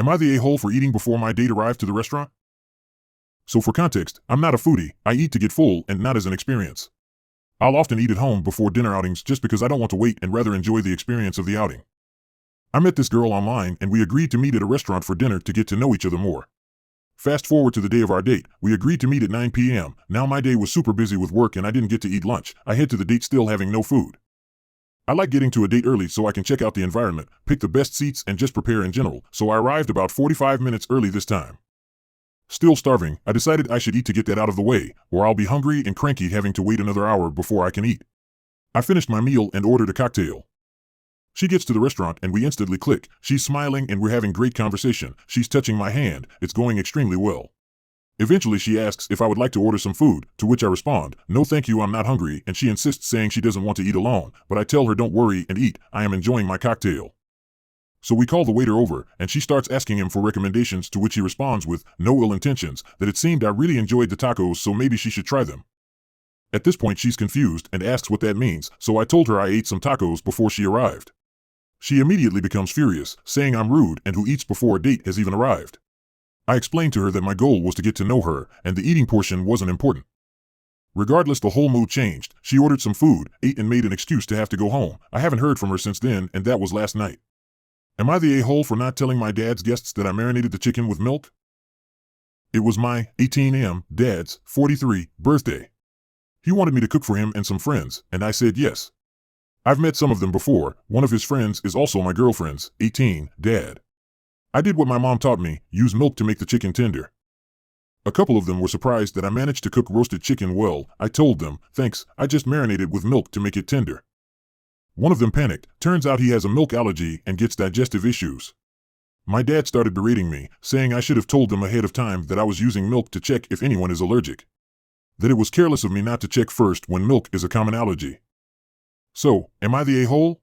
Am I the a-hole for eating before my date arrived to the restaurant? So for context, I'm not a foodie. I eat to get full and not as an experience. I'll often eat at home before dinner outings just because I don't want to wait and rather enjoy the experience of the outing. I met this girl online and we agreed to meet at a restaurant for dinner to get to know each other more. Fast forward to the day of our date, we agreed to meet at 9 p.m. Now my day was super busy with work and I didn't get to eat lunch. I head to the date still having no food. I like getting to a date early so I can check out the environment, pick the best seats and just prepare in general, so I arrived about 45 minutes early this time. Still starving, I decided I should eat to get that out of the way, or I'll be hungry and cranky having to wait another hour before I can eat. I finished my meal and ordered a cocktail. She gets to the restaurant and we instantly click. She's smiling and we're having great conversation. She's touching my hand. It's going extremely well. Eventually she asks if I would like to order some food, to which I respond, "No thank you, I'm not hungry," and she insists saying she doesn't want to eat alone, but I tell her don't worry and eat, I am enjoying my cocktail. So we call the waiter over and she starts asking him for recommendations, to which he responds with no ill intentions, that it seemed I really enjoyed the tacos so maybe she should try them. At this point she's confused and asks what that means, so I told her I ate some tacos before she arrived. She immediately becomes furious, saying I'm rude and who eats before a date has even arrived. I explained to her that my goal was to get to know her and the eating portion wasn't important. Regardless, the whole mood changed. She ordered some food, ate and made an excuse to have to go home. I haven't heard from her since then and that was last night. Am I the a-hole for not telling my dad's guests that I marinated the chicken with milk? It was my 18 dad's 43 birthday. He wanted me to cook for him and some friends, and I said yes. I've met some of them before. One of his friends is also my girlfriend's 18 dad. I did what my mom taught me, use milk to make the chicken tender. A couple of them were surprised that I managed to cook roasted chicken well. I told them, thanks, I just marinated with milk to make it tender. One of them panicked. Turns out he has a milk allergy and gets digestive issues. My dad started berating me, saying I should have told them ahead of time that I was using milk to check if anyone is allergic. That it was careless of me not to check first when milk is a common allergy. So, am I the a-hole?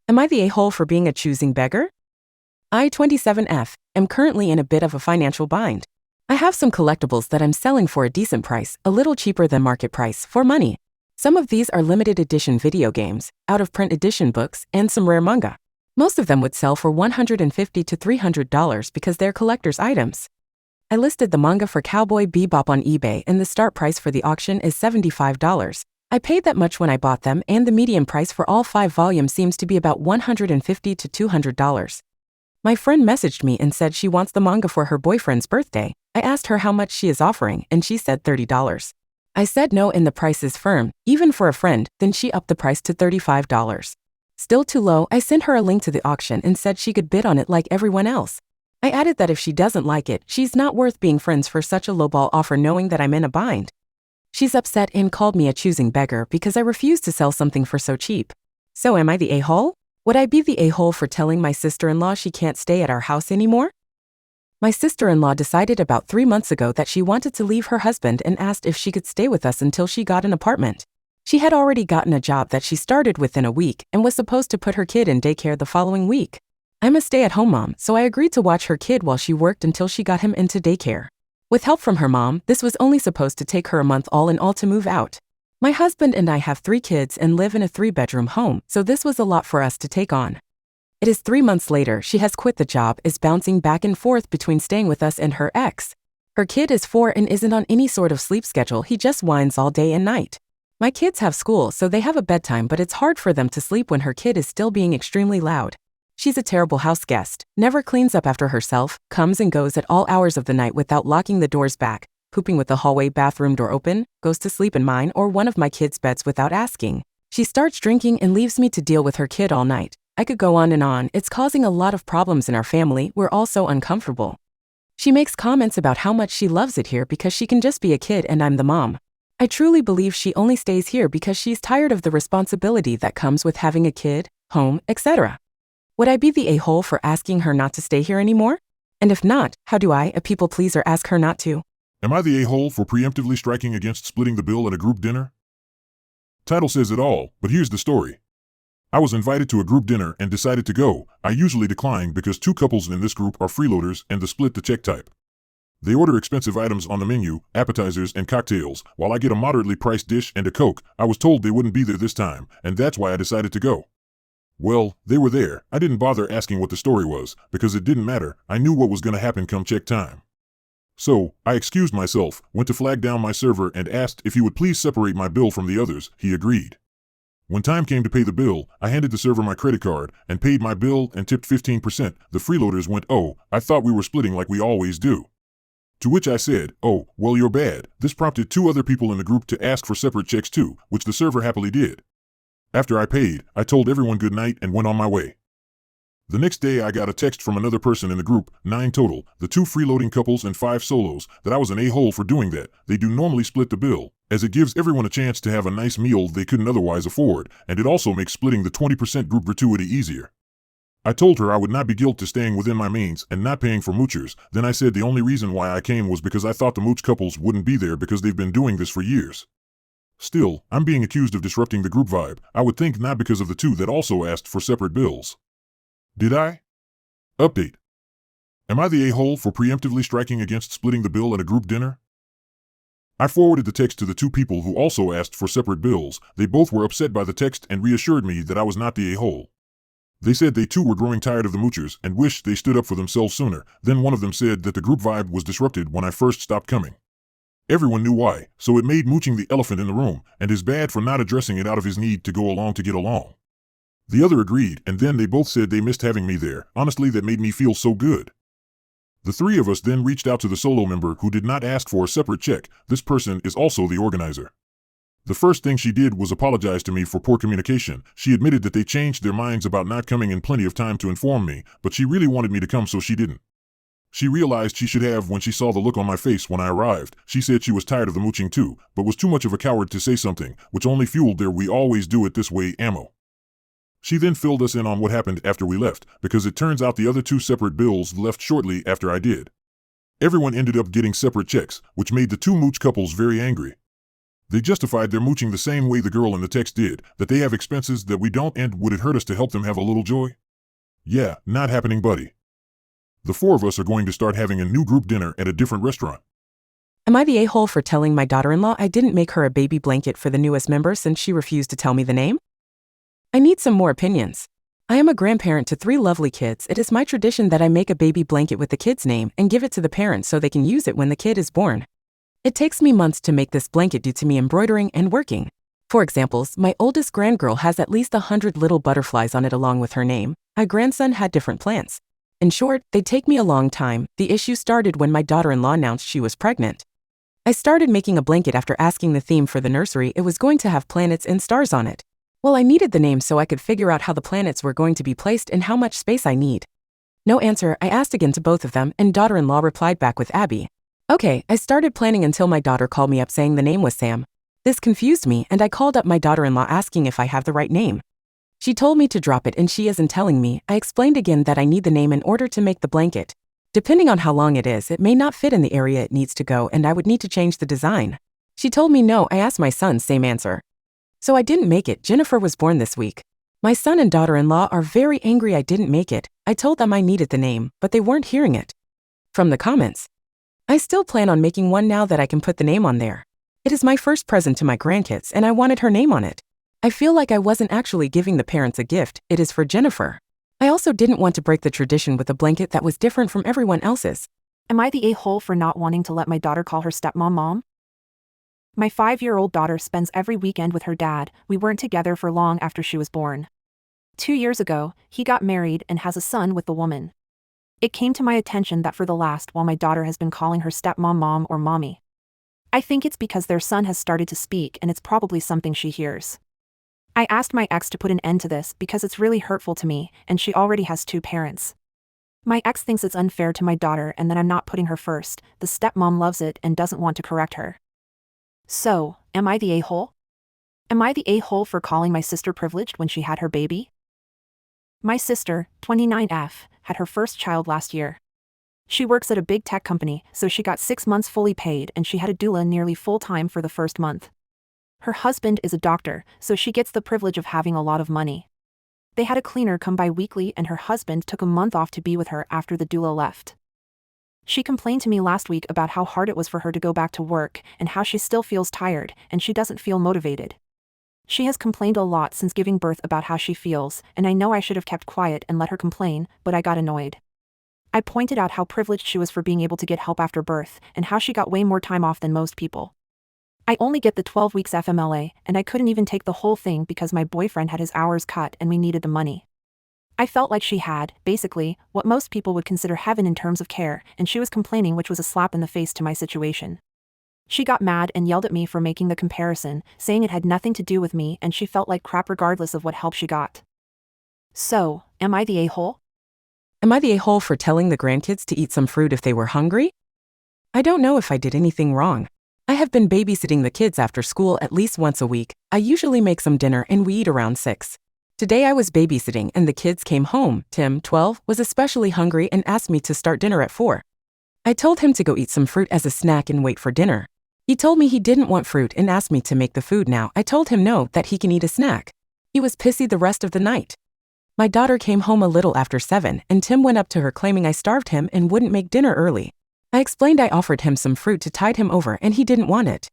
Am I the a-hole for being a choosing beggar? I, 27F, am currently in a bit of a financial bind. I have some collectibles that I'm selling for a decent price, a little cheaper than market price, for money. Some of these are limited edition video games, out-of-print edition books, and some rare manga. Most of them would sell for $150 to $300 because they're collector's items. I listed the manga for Cowboy Bebop on eBay and the start price for the auction is $75. I paid that much when I bought them and the median price for all 5 volumes seems to be about $150 to $200. My friend messaged me and said she wants the manga for her boyfriend's birthday. I asked her how much she is offering and she said $30. I said no and the price is firm, even for a friend, then she upped the price to $35. Still too low, I sent her a link to the auction and said she could bid on it like everyone else. I added that if she doesn't like it, she's not worth being friends for such a lowball offer knowing that I'm in a bind. She's upset and called me a choosing beggar because I refused to sell something for so cheap. So am I the a-hole? Would I be the a-hole for telling my sister-in-law she can't stay at our house anymore? My sister-in-law decided about 3 months ago that she wanted to leave her husband and asked if she could stay with us until she got an apartment. She had already gotten a job that she started within a week and was supposed to put her kid in daycare the following week. I'm a stay-at-home mom, so I agreed to watch her kid while she worked until she got him into daycare. With help from her mom, this was only supposed to take her a month all in all to move out. My husband and I have 3 kids and live in a 3-bedroom home, so this was a lot for us to take on. It is 3 months later, she has quit the job, is bouncing back and forth between staying with us and her ex. Her kid is 4 and isn't on any sort of sleep schedule, he just whines all day and night. My kids have school, so they have a bedtime, but it's hard for them to sleep when her kid is still being extremely loud. She's a terrible house guest, never cleans up after herself, comes and goes at all hours of the night without locking the doors back, pooping with the hallway bathroom door open, goes to sleep in mine or one of my kids' beds without asking. She starts drinking and leaves me to deal with her kid all night. I could go on and on, it's causing a lot of problems in our family, we're all so uncomfortable. She makes comments about how much she loves it here because she can just be a kid and I'm the mom. I truly believe she only stays here because she's tired of the responsibility that comes with having a kid, home, etc. Would I be the a-hole for asking her not to stay here anymore? And if not, how do I, a people pleaser, ask her not to? Am I the a-hole for preemptively striking against splitting the bill at a group dinner? Title says it all, but here's the story. I was invited to a group dinner and decided to go. I usually decline because 2 couples in this group are freeloaders and the split the check type. They order expensive items on the menu, appetizers and cocktails, while I get a moderately priced dish and a Coke. I was told they wouldn't be there this time, and that's why I decided to go. Well, they were there. I didn't bother asking what the story was, because it didn't matter. I knew what was going to happen come check time. So, I excused myself, went to flag down my server and asked if he would please separate my bill from the others. He agreed. When time came to pay the bill, I handed the server my credit card and paid my bill and tipped 15%. The freeloaders went, "Oh, I thought we were splitting like we always do." To which I said, "Oh, well, you're bad." This prompted 2 other people in the group to ask for separate checks too, which the server happily did. After I paid, I told everyone good night and went on my way. The next day I got a text from another person in the group, 9 total, the 2 freeloading couples and 5 solos, that I was an a-hole for doing that. They do normally split the bill, as it gives everyone a chance to have a nice meal they couldn't otherwise afford, and it also makes splitting the 20% group gratuity easier. I told her I would not be guilty to staying within my means and not paying for moochers. Then I said the only reason why I came was because I thought the mooch couples wouldn't be there because they've been doing this for years. Still, I'm being accused of disrupting the group vibe. I would think not because of the 2 that also asked for separate bills. Did I? Update. Am I the a-hole for preemptively striking against splitting the bill at a group dinner? I forwarded the text to the 2 people who also asked for separate bills. They both were upset by the text and reassured me that I was not the a-hole. They said they too were growing tired of the moochers and wished they stood up for themselves sooner. Then one of them said that the group vibe was disrupted when I first stopped coming. Everyone knew why, so it made mooching the elephant in the room, and is bad for not addressing it out of his need to go along to get along. The other agreed, and then they both said they missed having me there. Honestly, that made me feel so good. The 3 of us then reached out to the solo member who did not ask for a separate check. This person is also the organizer. The first thing she did was apologize to me for poor communication. She admitted that they changed their minds about not coming in plenty of time to inform me, but she really wanted me to come, so she didn't. She realized she should have when she saw the look on my face when I arrived. She said she was tired of the mooching too, but was too much of a coward to say something, which only fueled their "we always do it this way" ammo. She then filled us in on what happened after we left, because it turns out the other 2 separate bills left shortly after I did. Everyone ended up getting separate checks, which made the 2 mooch couples very angry. They justified their mooching the same way the girl in the text did, that they have expenses that we don't, and would it hurt us to help them have a little joy? Yeah, not happening, buddy. The 4 of us are going to start having a new group dinner at a different restaurant. Am I the a-hole for telling my daughter-in-law I didn't make her a baby blanket for the newest member since she refused to tell me the name? I need some more opinions. I am a grandparent to 3 lovely kids. It is my tradition that I make a baby blanket with the kid's name and give it to the parents so they can use it when the kid is born. It takes me months to make this blanket due to me embroidering and working. For examples, my oldest grandgirl has at least 100 little butterflies on it along with her name. My grandson had different plants. In short, they take me a long time. The issue started when my daughter-in-law announced she was pregnant. I started making a blanket after asking the theme for the nursery. It was going to have planets and stars on it. Well, I needed the name so I could figure out how the planets were going to be placed and how much space I need. No answer. I asked again to both of them, and daughter-in-law replied back with Abby. Okay, I started planning until my daughter called me up saying the name was Sam. This confused me, and I called up my daughter-in-law asking if I have the right name. She told me to drop it, and she isn't telling me. I explained again that I need the name in order to make the blanket. Depending on how long it is, it may not fit in the area it needs to go, and I would need to change the design. She told me no. I asked my son, same answer. So I didn't make it. Jennifer was born this week. My son and daughter-in-law are very angry I didn't make it. I told them I needed the name, but they weren't hearing it. From the comments. I still plan on making one now that I can put the name on there. It is my first present to my grandkids, and I wanted her name on it. I feel like I wasn't actually giving the parents a gift. It is for Jennifer. I also didn't want to break the tradition with a blanket that was different from everyone else's. Am I the a-hole for not wanting to let my daughter call her stepmom mom? My 5-year-old daughter spends every weekend with her dad. We weren't together for long after she was born. 2 years ago, he got married and has a son with the woman. It came to my attention that for the last while my daughter has been calling her stepmom mom or mommy. I think it's because their son has started to speak and it's probably something she hears. I asked my ex to put an end to this because it's really hurtful to me, and she already has 2 parents. My ex thinks it's unfair to my daughter and that I'm not putting her first. The stepmom loves it and doesn't want to correct her. So, am I the a-hole? Am I the a-hole for calling my sister privileged when she had her baby? My sister, 29F, had her first child last year. She works at a big tech company, so she got 6 months fully paid, and she had a doula nearly full-time for the first month. Her husband is a doctor, so she gets the privilege of having a lot of money. They had a cleaner come by weekly, and her husband took a month off to be with her after the doula left. She complained to me last week about how hard it was for her to go back to work and how she still feels tired and she doesn't feel motivated. She has complained a lot since giving birth about how she feels, and I know I should have kept quiet and let her complain, but I got annoyed. I pointed out how privileged she was for being able to get help after birth, and how she got way more time off than most people. I only get the 12 weeks FMLA, and I couldn't even take the whole thing because my boyfriend had his hours cut and we needed the money. I felt like she had, basically, what most people would consider heaven in terms of care, and she was complaining, which was a slap in the face to my situation. She got mad and yelled at me for making the comparison, saying it had nothing to do with me and she felt like crap regardless of what help she got. So, am I the a-hole? Am I the a-hole for telling the grandkids to eat some fruit if they were hungry? I don't know if I did anything wrong. I have been babysitting the kids after school at least once a week. I usually make some dinner and we eat around 6. Today I was babysitting and the kids came home. Tim, 12, was especially hungry and asked me to start dinner at 4. I told him to go eat some fruit as a snack and wait for dinner. He told me he didn't want fruit and asked me to make the food now. I told him no, that he can eat a snack. He was pissy the rest of the night. My daughter came home a little after 7 and Tim went up to her claiming I starved him and wouldn't make dinner early. I explained I offered him some fruit to tide him over and he didn't want it.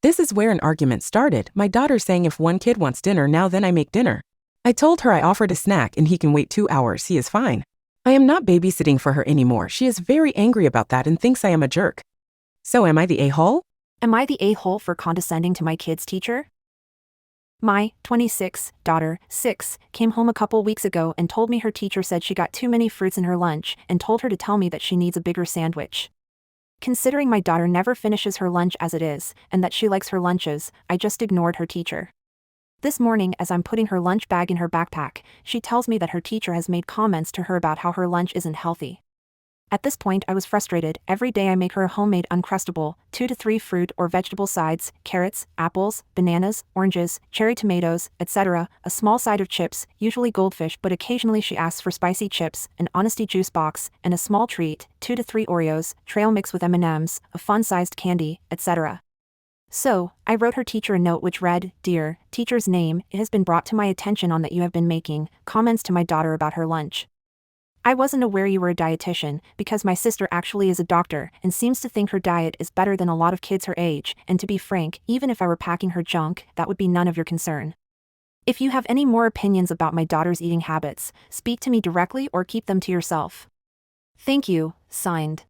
This is where an argument started, my daughter saying if one kid wants dinner now then I make dinner. I told her I offered a snack and he can wait 2 hours, he is fine. I am not babysitting for her anymore. She is very angry about that and thinks I am a jerk. So am I the a-hole? Am I the a-hole for condescending to my kid's teacher? My 26 daughter, 6, came home a couple weeks ago and told me her teacher said she got too many fruits in her lunch and told her to tell me that she needs a bigger sandwich. Considering my daughter never finishes her lunch as it is, and that she likes her lunches, I just ignored her teacher. This morning, as I'm putting her lunch bag in her backpack, she tells me that her teacher has made comments to her about how her lunch isn't healthy. At this point I was frustrated. Every day I make her a homemade Uncrustable, 2 to 3 fruit or vegetable sides, carrots, apples, bananas, oranges, cherry tomatoes, etc., a small side of chips, usually goldfish but occasionally she asks for spicy chips, an Honesty juice box, and a small treat, 2 to 3 Oreos, trail mix with M&Ms, a fun-sized candy, etc. So, I wrote her teacher a note which read, "Dear teacher's name, it has been brought to my attention on that you have been making comments to my daughter about her lunch. I wasn't aware you were a dietitian because my sister actually is a doctor and seems to think her diet is better than a lot of kids her age, and to be frank, even if I were packing her junk, that would be none of your concern. If you have any more opinions about my daughter's eating habits, speak to me directly or keep them to yourself. Thank you, signed."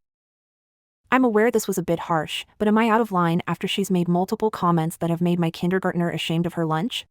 I'm aware this was a bit harsh, but am I out of line after she's made multiple comments that have made my kindergartner ashamed of her lunch?